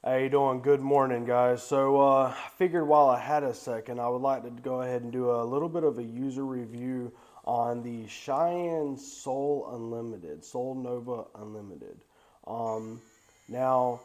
How you doing? Good morning, guys. So I figured while I had a second, I would like to go ahead and do a little bit of a user review on the Cheyenne Sol Nova Unlimited. Um, Now,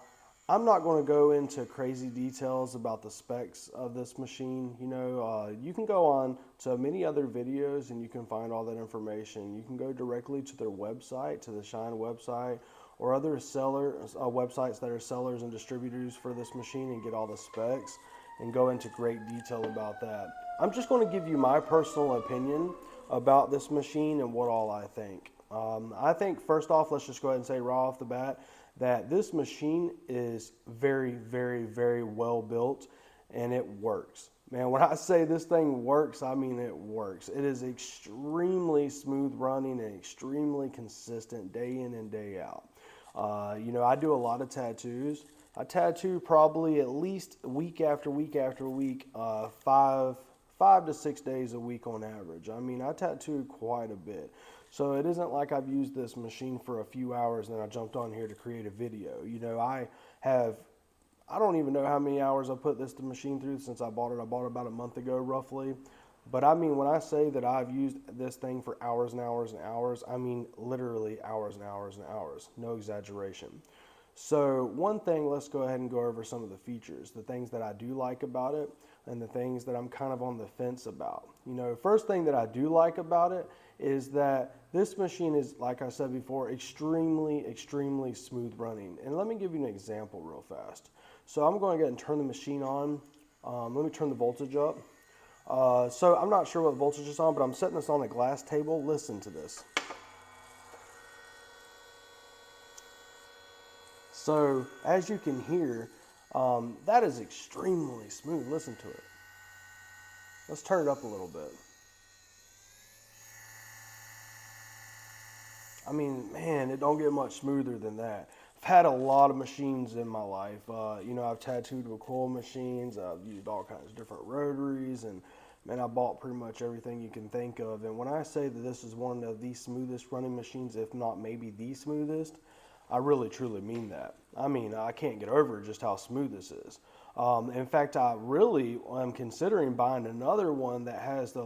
I'm not going to go into crazy details about the specs of this machine. You can go on to many other videos and you can find all that information. You can go directly to their website, to the Cheyenne website, or other websites that are sellers and distributors for this machine and get all the specs and go into great detail about that. I'm just going to give you my personal opinion about this machine and what all I think. I think first off, let's just go ahead and say right off the bat that this machine is very, very, very well built and it works. Man, when I say this thing works, I mean it works. It is extremely smooth running and extremely consistent day in and day out. I do a lot of tattoos. I tattoo probably at least week after week after week, 5 to 6 days a week on average. I mean, I tattoo quite a bit. So it isn't like I've used this machine for a few hours and then I jumped on here to create a video. I don't even know how many hours I put this machine through since I bought it. I bought it about a month ago, roughly. But I mean, when I say that I've used this thing for hours and hours and hours, I mean literally hours and hours and hours. No exaggeration. So one thing, let's go ahead and go over some of the features, the things that I do like about it and the things that I'm kind of on the fence about. First thing that I do like about it is that this machine is, like I said before, extremely, extremely smooth running. And let me give you an example real fast. So I'm going to go ahead and turn the machine on. Let me turn the voltage up. So I'm not sure what voltage is on, but I'm setting this on a glass table. Listen to this. So as you can hear, that is extremely smooth. Listen to it. Let's turn it up a little bit. I mean, man, it don't get much smoother than that. I've had a lot of machines in my life. I've tattooed with coil machines. I've used all kinds of different rotaries, and man, I bought pretty much everything you can think of. And when I say that this is one of the smoothest running machines, if not maybe the smoothest, I really truly mean that. I mean, I can't get over just how smooth this is. In fact, I really am considering buying another one that has the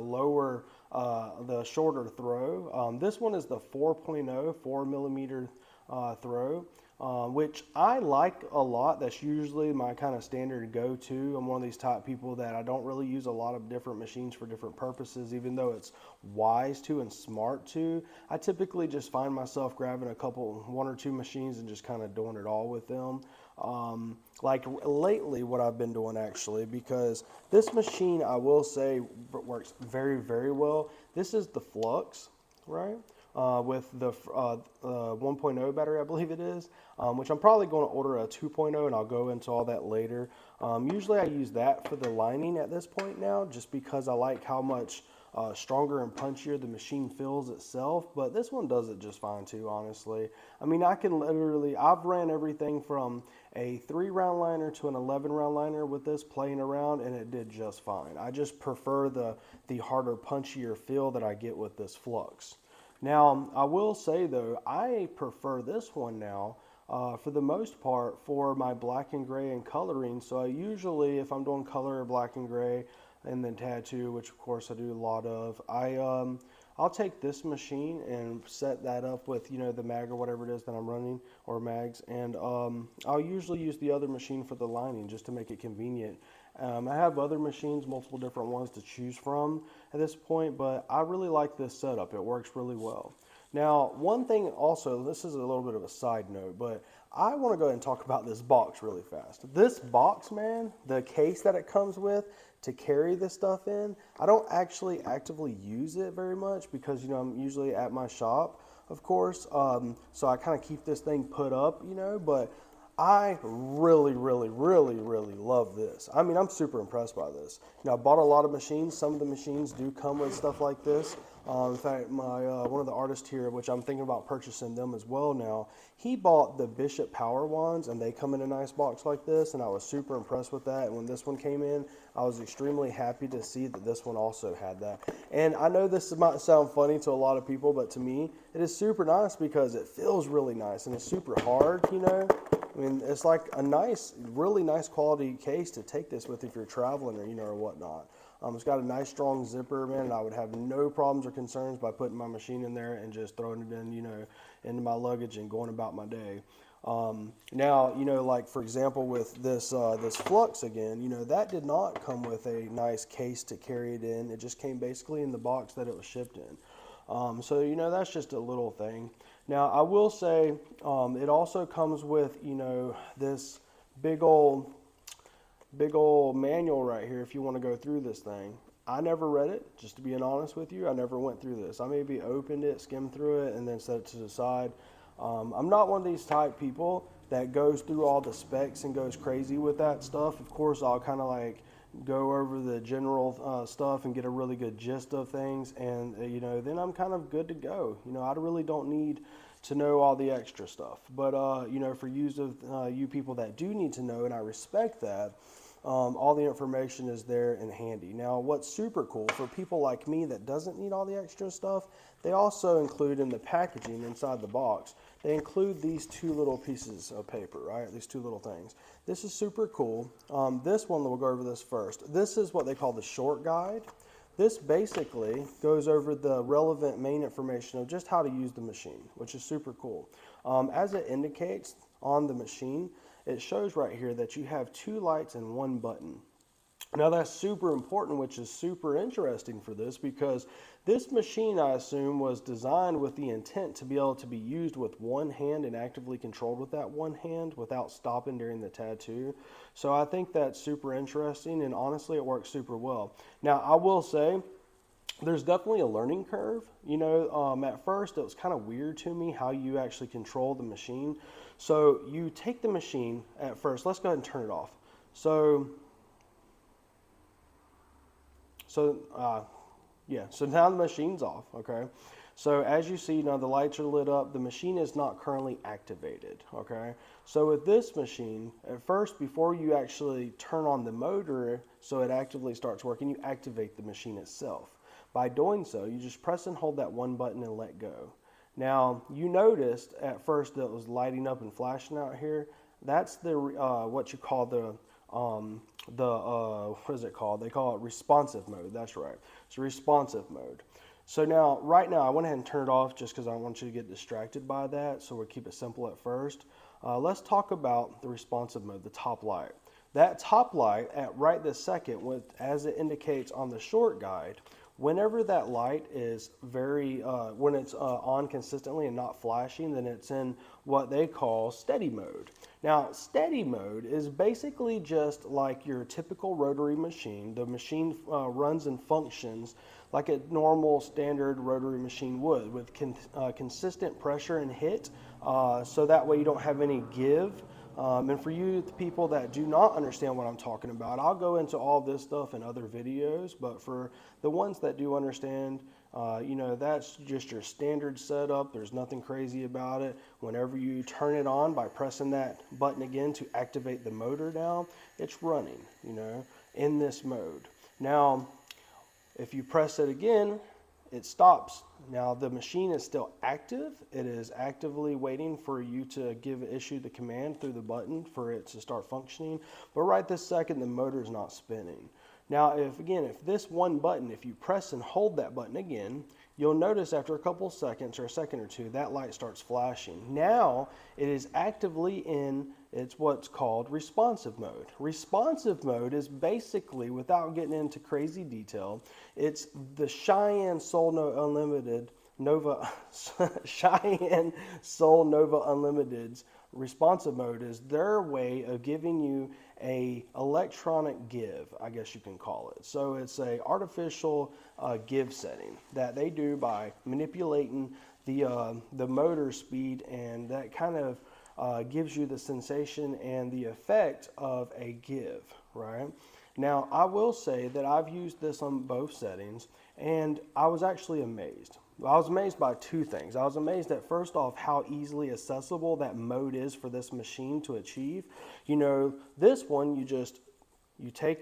shorter throw. This one is the 4.0, 4 millimeter throw, which I like a lot. That's usually my kind of standard go-to. I'm one of these type people that I don't really use a lot of different machines for different purposes, even though it's wise to and smart to. I typically just find myself grabbing one or two machines and just kind of doing it all with them. Like lately what I've been doing actually, because this machine, I will say, works very, very well. This is the Flux, right? With the 1.0 battery, I believe it is, which I'm probably going to order a 2.0, and I'll go into all that later. Usually I use that for the lining at this point now, just because I like how much stronger and punchier the machine feels itself, but this one does it just fine too, honestly. I mean, I've ran everything from a 3-round liner to an 11-round liner with this playing around, and it did just fine. I just prefer the harder, punchier feel that I get with this Flux. Now, I will say though, I prefer this one now for the most part for my black and gray and coloring. So I usually, if I'm doing color or black and gray and then tattoo, which of course I do a lot of, I'll take this machine and set that up with, the mag or whatever it is that I'm running, or mags, and I'll usually use the other machine for the lining just to make it convenient. I have other machines, multiple different ones to choose from at this point, but I really like this setup. It works really well. Now, one thing also, this is a little bit of a side note, but I want to go ahead and talk about this box really fast. This box, man, the case that it comes with to carry this stuff in, I don't actually actively use it very much because, I'm usually at my shop, of course, so I kind of keep this thing put up, but I really, really, really, really love this. I mean, I'm super impressed by this. I bought a lot of machines. Some of the machines do come with stuff like this. In fact, one of the artists here, which I'm thinking about purchasing them as well now, he bought the Bishop Power wands, and they come in a nice box like this, and I was super impressed with that. And when this one came in, I was extremely happy to see that this one also had that. And I know this might sound funny to a lot of people, but to me, it is super nice because it feels really nice, and it's super hard, I mean, it's like a nice, really nice quality case to take this with if you're traveling or, or whatnot. It's got a nice strong zipper, man, and I would have no problems or concerns by putting my machine in there and just throwing it in, into my luggage and going about my day. Now, like for example, with this this Flux again, that did not come with a nice case to carry it in. It just came basically in the box that it was shipped in. So, that's just a little thing. Now, I will say it also comes with, this big old manual right here if you want to go through this thing. I never read it, just to be honest with you. I never went through this. I maybe opened it, skimmed through it, and then set it to the side. I'm not one of these type people that goes through all the specs and goes crazy with that stuff. Of course, I'll kind of like go over the general stuff and get a really good gist of things, and then I'm kind of good to go. I really don't need to know all the extra stuff. But for you people that do need to know, and I respect that, all the information is there and handy. Now, what's super cool for people like me that doesn't need all the extra stuff, they also include in the packaging inside the box, they include these two little pieces of paper, right? These two little things. This is super cool. This one, we'll go over this first. This is what they call the short guide. This basically goes over the relevant main information of just how to use the machine, which is super cool. As it indicates on the machine, it shows right here that you have 2 lights and 1 button. Now that's super important, which is super interesting for this, because this machine, I assume, was designed with the intent to be able to be used with one hand and actively controlled with that one hand without stopping during the tattoo. So I think that's super interesting, and honestly it works super well. Now I will say, there's definitely a learning curve. At first it was kind of weird to me how you actually control the machine. So you take the machine at first, let's go ahead and turn it off. So now the machine's off, okay? So as you see now, the lights are lit up. The machine is not currently activated, okay? So with this machine, at first, before you actually turn on the motor so it actively starts working, you activate the machine itself. By doing so, you just press and hold that 1 button and let go. Now, you noticed at first that it was lighting up and flashing out here. That's the what you call the what is it called? They call it responsive mode. That's right. It's responsive mode. So now, right now, I went ahead and turned it off just because I don't want you to get distracted by that. So we'll keep it simple at first. Let's talk about the responsive mode, the top light. That top light at right this second, as it indicates on the short guide, whenever that light is when it's on consistently and not flashing, then it's in what they call steady mode. Now, steady mode is basically just like your typical rotary machine. The machine runs and functions like a normal standard rotary machine would, with consistent pressure and hit, so that way you don't have any give. And for you people that do not understand what I'm talking about, I'll go into all this stuff in other videos, but for the ones that do understand, that's just your standard setup. There's nothing crazy about it. Whenever you turn it on by pressing that button again to activate the motor now, it's running, in this mode. Now, if you press it again, it stops. Now the machine is still active. It is actively waiting for you to issue the command through the button for it to start functioning. But right this second, the motor is not spinning. Now, if this 1 button, if you press and hold that button again, you'll notice after a couple seconds or a second or two, that light starts flashing. Now it is actively in what's called responsive mode. Responsive mode is basically, without getting into crazy detail, it's the Cheyenne Sol Cheyenne Sol Nova Unlimited's responsive mode is their way of giving you a electronic give, I guess you can call it. So it's a artificial give setting that they do by manipulating the motor speed, and that kind of gives you the sensation and the effect of a give, right? Now, I will say that I've used this on both settings, and I was actually amazed. I was amazed by 2 things. I was amazed at, first off, how easily accessible that mode is for this machine to achieve. This one,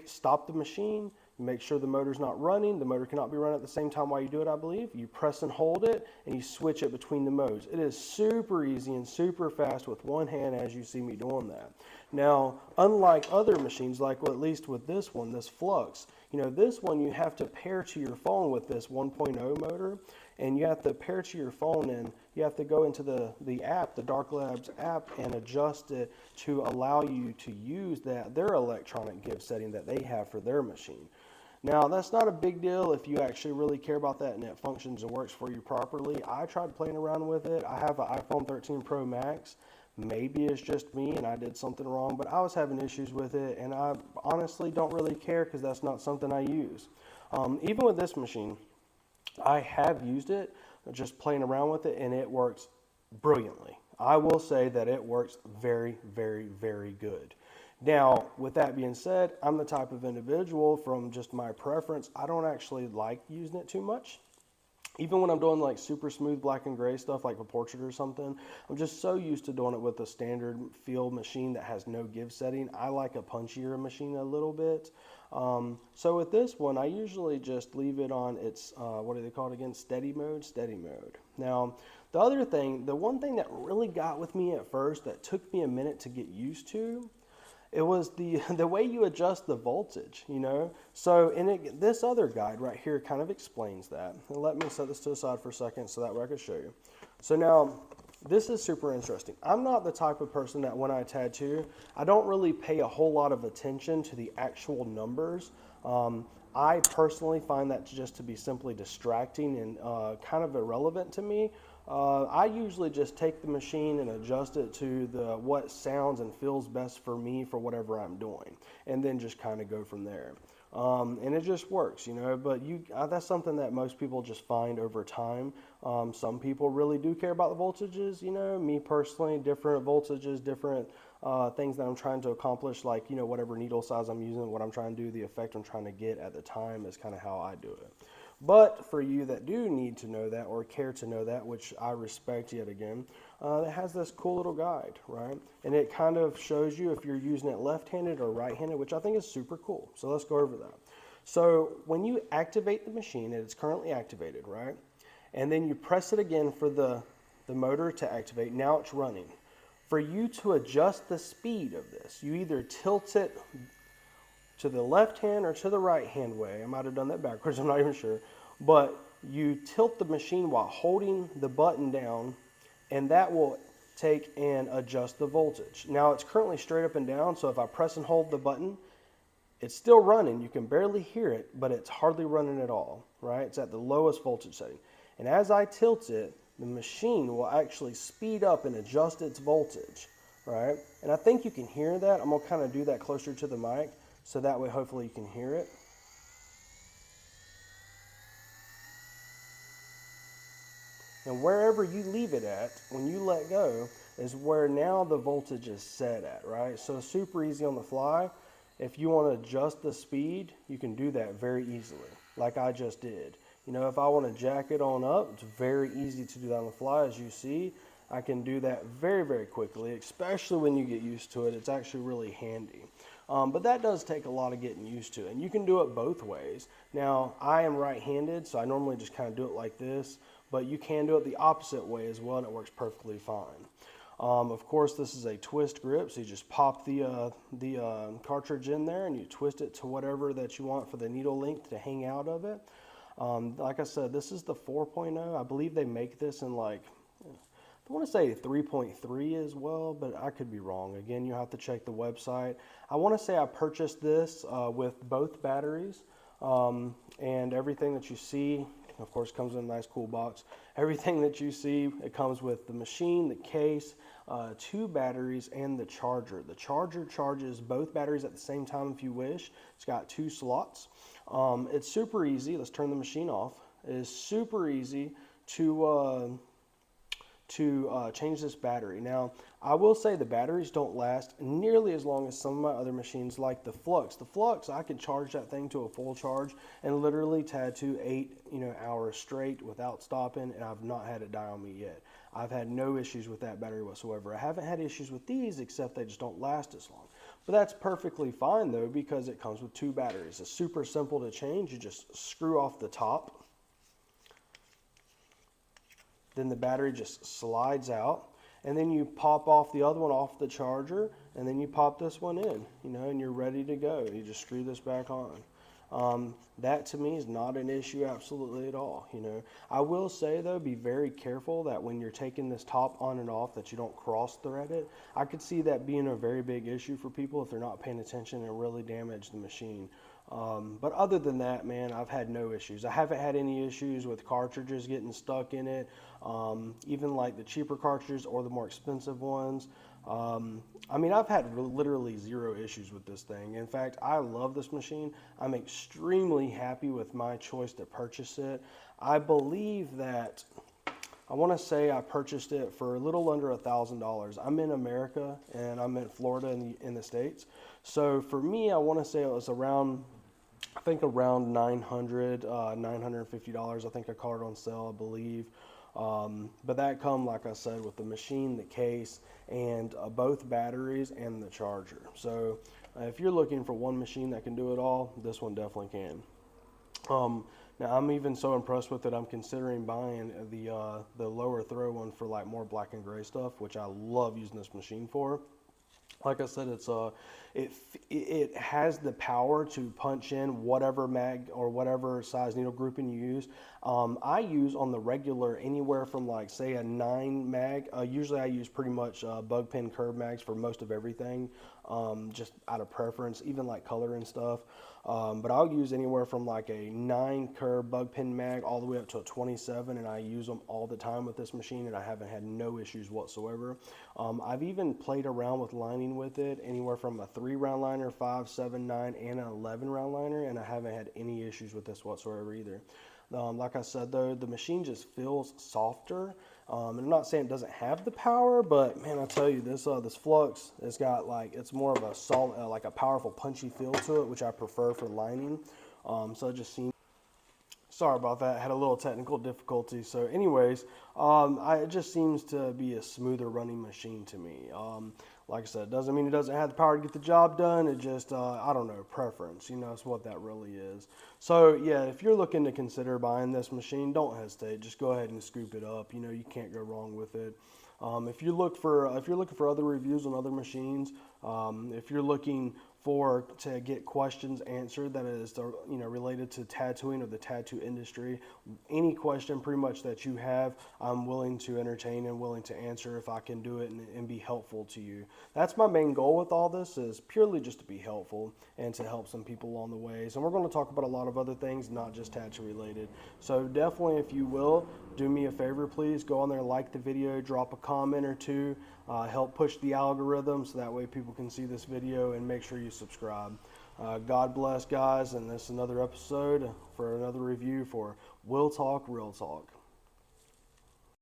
stop the machine, You make sure the motor's not running. The motor cannot be running at the same time while you do it, I believe. You press and hold it, and you switch it between the modes. It is super easy and super fast with one hand, as you see me doing that. Now, unlike other machines, like, well, at least with this one, this Flux, this one you have to pair to your phone with this 1.0 motor, and you have to pair to your phone, and you have to go into the app, the Dark Labs app, and adjust it to allow you to use their electronic give setting that they have for their machine. Now, that's not a big deal if you actually really care about that and it functions and works for you properly. I tried playing around with it. I have an iPhone 13 Pro Max. Maybe it's just me and I did something wrong, but I was having issues with it, and I honestly don't really care because that's not something I use. Even with this machine, I have used it, just playing around with it, and it works brilliantly. I will say that it works very, very, very good. Now, with that being said, I'm the type of individual, from just my preference, I don't actually like using it too much. Even when I'm doing like super smooth black and gray stuff, like a portrait or something, I'm just so used to doing it with a standard feel machine that has no give setting. I like a punchier machine a little bit. So with this one, I usually just leave it on its, what do they call it again? Steady mode. Now, the one thing that really got with me at first that took me a minute to get used to, it was the way you adjust the voltage, So this other guide right here kind of explains that. And let me set this to the side for a second so that way I can show you. So now, this is super interesting. I'm not the type of person that when I tattoo, I don't really pay a whole lot of attention to the actual numbers. I personally find that just to be simply distracting and kind of irrelevant to me. I usually just take the machine and adjust it to what sounds and feels best for me for whatever I'm doing, and then just kind of go from there. And it just works, but that's something that most people just find over time. Some people really do care about the voltages, me personally, different voltages, different things that I'm trying to accomplish, like, whatever needle size I'm using, what I'm trying to do, the effect I'm trying to get at the time is kind of how I do it. But for you that do need to know that or care to know that, which I respect yet again, it has this cool little guide, right? And it kind of shows you if you're using it left-handed or right-handed, which I think is super cool. So let's go over that. So when you activate the machine, and it's currently activated, right? And then you press it again for the motor to activate. Now it's running. For you to adjust the speed of this, you either tilt it to the left hand or to the right hand way. I might have done that backwards, I'm not even sure. But you tilt the machine while holding the button down, and that will take and adjust the voltage. Now it's currently straight up and down, so if I press and hold the button, it's still running. You can barely hear it, but it's hardly running at all, right? It's at the lowest voltage setting. And as I tilt it, the machine will actually speed up and adjust its voltage, right? And I think you can hear that. I'm gonna kind of do that closer to the mic, so that way hopefully you can hear it. And wherever you leave it at, when you let go, is where now the voltage is set at, right? So super easy on the fly. If you want to adjust the speed, you can do that very easily, like I just did. If I want to jack it on up, it's very easy to do that on the fly. As you see, I can do that very, very quickly, especially when you get used to it. It's actually really handy. But that does take a lot of getting used to, and you can do it both ways. Now, I am right-handed, so I normally just kind of do it like this, but you can do it the opposite way as well, and it works perfectly fine. Of course, this is a twist grip, so you just pop the cartridge in there, and you twist it to whatever that you want for the needle length to hang out of it. Like I said, this is the 4.0. I believe they make this in I want to say 3.3 as well, but I could be wrong. Again, you have to check the website. I want to say I purchased this with both batteries, and everything that you see, of course, comes in a nice cool box. Everything that you see, it comes with the machine, the case, 2 batteries, and the charger. The charger charges both batteries at the same time if you wish. It's got 2 slots. It's super easy. Let's turn the machine off. It is super easy to change this battery. Now, I will say the batteries don't last nearly as long as some of my other machines, like the Flux. The Flux, I could charge that thing to a full charge and literally tattoo 8 hours straight without stopping, and I've not had it die on me yet. I've had no issues with that battery whatsoever. I haven't had issues with these, except they just don't last as long. But that's perfectly fine though, because it comes with 2 batteries. It's super simple to change. You just screw off the top, then the battery just slides out, and then you pop off the other one off the charger, and then you pop this one in, and you're ready to go. You just screw this back on. That to me is not an issue absolutely at all. I will say though, be very careful that when you're taking this top on and off that you don't cross thread it. I could see that being a very big issue for people if they're not paying attention and really damage the machine. But other than that, man, I've had no issues. I haven't had any issues with cartridges getting stuck in it, even like the cheaper cartridges or the more expensive ones. I mean, I've had literally 0 issues with this thing. In fact, I love this machine. I'm extremely happy with my choice to purchase it. I believe that, I want to say I purchased it for a little under $1,000. I'm in America and I'm in Florida in the States. So for me, I want to say it was around, I think around $900, $950. I think I caught it on sale, I believe. But that come, like I said, with the machine, the case, and both batteries and the charger. So if you're looking for one machine that can do it all, this one definitely can. Now I'm even so impressed with it, I'm considering buying the lower throw one for like more black and gray stuff, which I love using this machine for. Like I said, it has the power to punch in whatever mag or whatever size needle grouping you use. I use on the regular anywhere from like say a 9 mag. Usually I use pretty much bug pin curve mags for most of everything, just out of preference, even like color and stuff. But I'll use anywhere from like a 9 curve bug pin mag all the way up to a 27, and I use them all the time with this machine, and I haven't had no issues whatsoever. I've even played around with lining with it, anywhere from a 3 round liner, 5, 7, 9, and an 11 round liner, and I haven't had any issues with this whatsoever either. Like I said though, the machine just feels softer. And I'm not saying it doesn't have the power, but man, I tell you, this flux, it's got like, it's more of a solid, like a powerful punchy feel to it, which I prefer for lining. So it just seems, sorry about that, I had a little technical difficulty. So anyways, it just seems to be a smoother running machine to me. Like I said, doesn't mean it doesn't have the power to get the job done. It just, I don't know, preference, it's what that really is. So yeah, if you're looking to consider buying this machine, don't hesitate. Just go ahead and scoop it up. You can't go wrong with it. If you're looking for other reviews on other machines, if you're looking to get questions answered that is related to tattooing or the tattoo industry, any question pretty much that you have, I'm willing to entertain and willing to answer if I can do it and be helpful to you. That's my main goal with all this, is purely just to be helpful and to help some people along the way. So we're going to talk about a lot of other things, not just tattoo related. So definitely, if you will, do me a favor, please go on there, like the video, drop a comment or two, help push the algorithm so that way people can see this video, and make sure you subscribe. God bless, guys, and this is another episode for another review for Will Talk Real Talk.